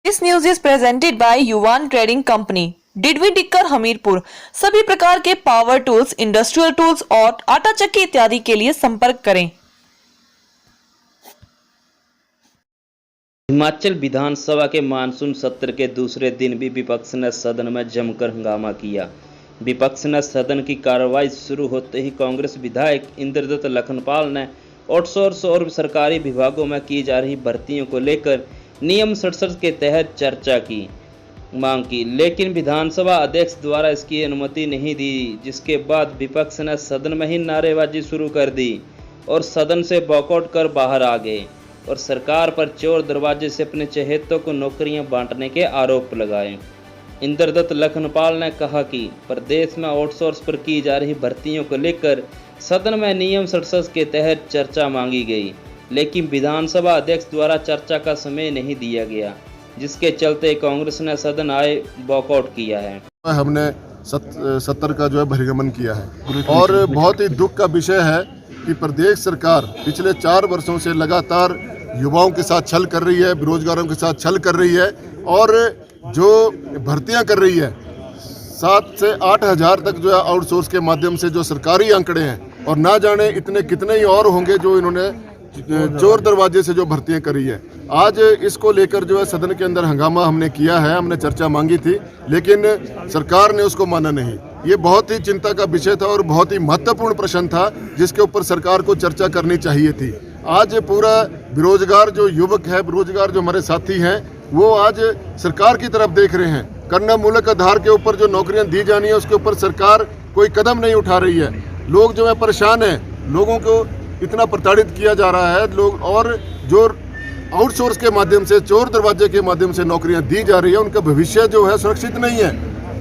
This news is presented by Yuvan Trading Company. डिडवी टिक्कर हमीरपुर। सभी प्रकार के पावर टूल्स, इंडस्ट्रियल टूल्स और आटा चक्की इत्यादि के लिए संपर्क करें। हिमाचल विधानसभा के मानसून सत्र के दूसरे दिन भी विपक्ष ने सदन में जमकर हंगामा किया। विपक्ष ने सदन की कार्रवाई शुरू होते ही कांग्रेस विधायक इंद्रदत्त लखनपाल ने आउटसोर्स और सरकारी विभागों में की जा रही भर्तियों को लेकर नियम 67 के तहत चर्चा की मांग की, लेकिन विधानसभा अध्यक्ष द्वारा इसकी अनुमति नहीं दी, जिसके बाद विपक्ष ने सदन में ही नारेबाजी शुरू कर दी और सदन से वॉकआउट कर बाहर आ गए और सरकार पर चोर दरवाजे से अपने चहेतों को नौकरियां बांटने के आरोप लगाए। इंद्रदत्त लखनपाल ने कहा कि प्रदेश में आउटसोर्स पर की जा रही भर्तियों को लेकर सदन में नियम 67 के तहत चर्चा मांगी गई, लेकिन विधानसभा अध्यक्ष द्वारा चर्चा का समय नहीं दिया गया, जिसके चलते कांग्रेस ने सदन आए वॉकआउट किया है। हमने सत्र का जो है बहिर्गमन किया है और बहुत ही दुख का विषय है कि प्रदेश सरकार पिछले 4 वर्षों से लगातार युवाओं के साथ छल कर रही है, बेरोजगारों के साथ छल कर रही है और जो भर्तियां कर रही है 7 से 8 हज़ार तक जो है आउटसोर्स के माध्यम से जो सरकारी आंकड़े हैं और ना जाने इतने कितने ही और होंगे जो इन्होंने चोर दरवाजे से जो भर्तियां करी है। आज इसको लेकर जो है सदन के अंदर हंगामा हमने किया है, हमने चर्चा मांगी थी, लेकिन सरकार ने उसको माना नहीं। ये बहुत ही चिंता का विषय था और बहुत ही महत्वपूर्ण प्रश्न था जिसके ऊपर सरकार को चर्चा करनी चाहिए थी। आज पूरा बेरोजगार जो युवक है, बेरोजगार जो हमारे साथी हैं, वो आज सरकार की तरफ देख रहे हैं। कन्या मूलक आधार के ऊपर जो नौकरियां दी जानी है उसके ऊपर सरकार कोई कदम नहीं उठा रही है। लोग जो है परेशान हैं, लोगों को इतना प्रताड़ित किया जा रहा है लोग, और जो आउटसोर्स के माध्यम से, चोर दरवाजे के माध्यम से नौकरियां दी जा रही है, उनका भविष्य जो है सुरक्षित नहीं है।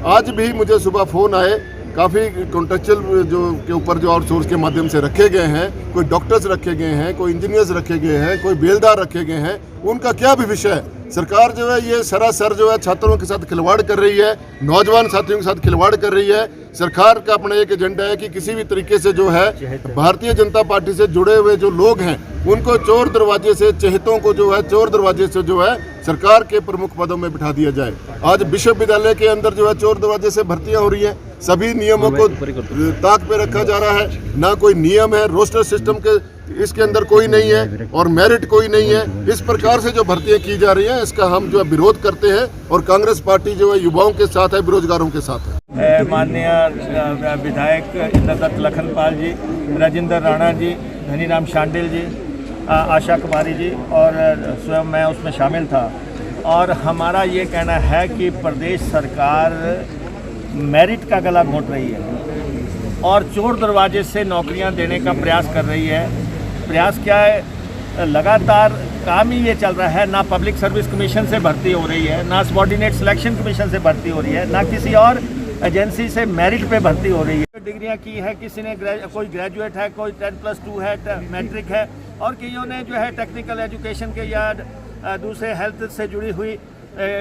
आज भी मुझे सुबह फ़ोन आए, काफ़ी कॉन्ट्रेक्चुअल जो के ऊपर जो आउटसोर्स के माध्यम से रखे गए हैं, कोई डॉक्टर्स रखे गए हैं, कोई इंजीनियर्स रखे गए हैं, कोई बेलदार रखे गए हैं, उनका क्या भविष्य है। सरकार जो है ये सरासर जो है छात्रों के साथ खिलवाड़ कर रही है, नौजवान साथियों के साथ खिलवाड़ कर रही है। सरकार का अपना एक एजेंडा है कि किसी भी तरीके से जो है भारतीय जनता पार्टी से जुड़े हुए जो लोग हैं उनको चोर दरवाजे से, चहेतों को जो है चोर दरवाजे से जो है सरकार के प्रमुख पदों में बिठा दिया जाए। आज विश्वविद्यालय के अंदर जो है चोर दरवाजे से भर्तियां हो रही है, सभी नियमों को ताक पे रखा जा रहा है, ना कोई नियम है, रोस्टर सिस्टम के इसके अंदर कोई नहीं है और मेरिट कोई नहीं है। इस प्रकार से जो भर्तियां की जा रही हैं इसका हम जो है विरोध करते हैं और कांग्रेस पार्टी जो है युवाओं के साथ है, बेरोजगारों के साथ है। माननीय विधायक इंद्रदत्त लखनपाल जी, राजेंद्र राणा जी, धनीराम शांडिल जी, आशा कुमारी जी और स्वयं मैं उसमें शामिल था। और हमारा ये कहना है कि प्रदेश सरकार मेरिट का गला घोंट रही है और चोर दरवाजे से नौकरियां देने का प्रयास कर रही है। प्रयास क्या है, लगातार काम ही ये चल रहा है, ना पब्लिक सर्विस कमीशन से भर्ती हो रही है, ना सबॉर्डिनेट सिलेक्शन कमीशन से भर्ती हो रही है, ना किसी और एजेंसी से मेरिट पे भर्ती हो रही है। डिग्रियां की है, किसी ने कोई ग्रेजुएट है, कोई 10+2 है, मैट्रिक है और कईयों ने जो है टेक्निकल एजुकेशन के या दूसरे हेल्थ से जुड़ी हुई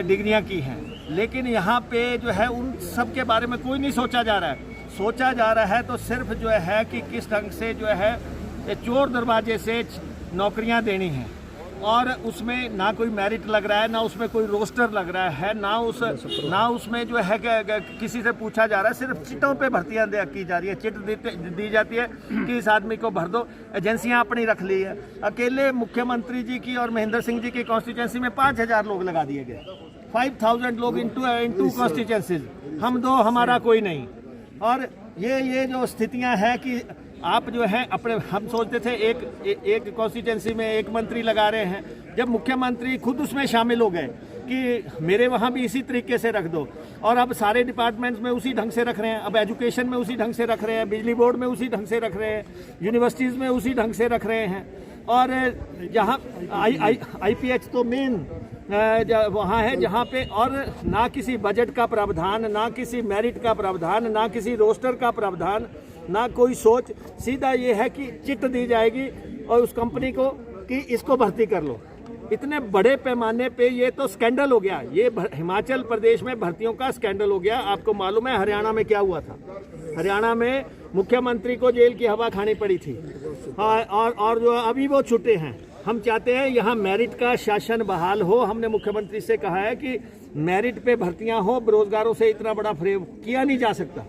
डिग्रियां की हैं। लेकिन यहाँ पे जो है उन सब के बारे में कोई नहीं सोचा जा रहा है। सोचा जा रहा है तो सिर्फ जो है कि किस ढंग से जो है चोर दरवाजे से नौकरियां देनी हैं और उसमें ना कोई मेरिट लग रहा है, ना उसमें कोई रोस्टर लग रहा है, ना उसमें जो है किसी से पूछा जा रहा है। सिर्फ चिटों पे भर्तियां की जा रही है, चिट दी जाती है कि इस आदमी को भर दो। एजेंसियां अपनी रख ली है। अकेले मुख्यमंत्री जी की और महेंद्र सिंह जी की कॉन्स्टिट्यूंसी में 5,000 लोग लगा दिए गए, 5,000 लोग इन टू कॉन्स्टिट्यूंसीज, हम दो, हमारा कोई नहीं। और ये जो स्थितियां हैं कि आप जो है अपने, हम सोचते थे एक कॉन्स्टिट्यूंसी में एक मंत्री लगा रहे हैं, जब मुख्यमंत्री खुद उसमें शामिल हो गए कि मेरे वहाँ भी इसी तरीके से रख दो, और अब सारे डिपार्टमेंट्स में उसी ढंग से रख रहे हैं, अब एजुकेशन में उसी ढंग से रख रहे हैं, बिजली बोर्ड में उसी ढंग से रख रहे हैं, यूनिवर्सिटीज़ में उसी ढंग से रख रहे हैं। और जहाँ IPH तो मेन वहाँ है जहाँ पे, और ना किसी बजट का प्रावधान, ना किसी मेरिट का प्रावधान, ना किसी रोस्टर का प्रावधान, ना कोई सोच। सीधा ये है कि चिट दी जाएगी और उस कंपनी को कि इसको भर्ती कर लो। इतने बड़े पैमाने पे ये तो स्कैंडल हो गया। ये हिमाचल प्रदेश में भर्तियों का स्कैंडल हो गया। आपको मालूम है हरियाणा में क्या हुआ था? हरियाणा में मुख्यमंत्री को जेल की हवा खानी पड़ी थी। हाँ, और जो अभी वो छूटे हैं। हम चाहते हैं यहाँ मेरिट का शासन बहाल हो। हमने मुख्यमंत्री से कहा है कि मेरिट पे भर्तियां हो, बेरोजगारों से इतना बड़ा फ्रेम किया नहीं जा सकता।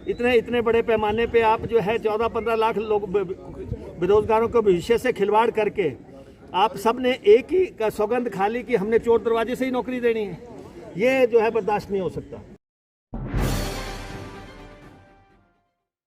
इतने बड़े पैमाने पे आप जो है 14-15 लाख लोग बेरोजगारों के भविष्य से खिलवाड़ करके आप सब ने एक ही सौगंध खा ली कि हमने चोर दरवाजे से ही नौकरी देनी है। ये जो है बर्दाश्त नहीं हो सकता।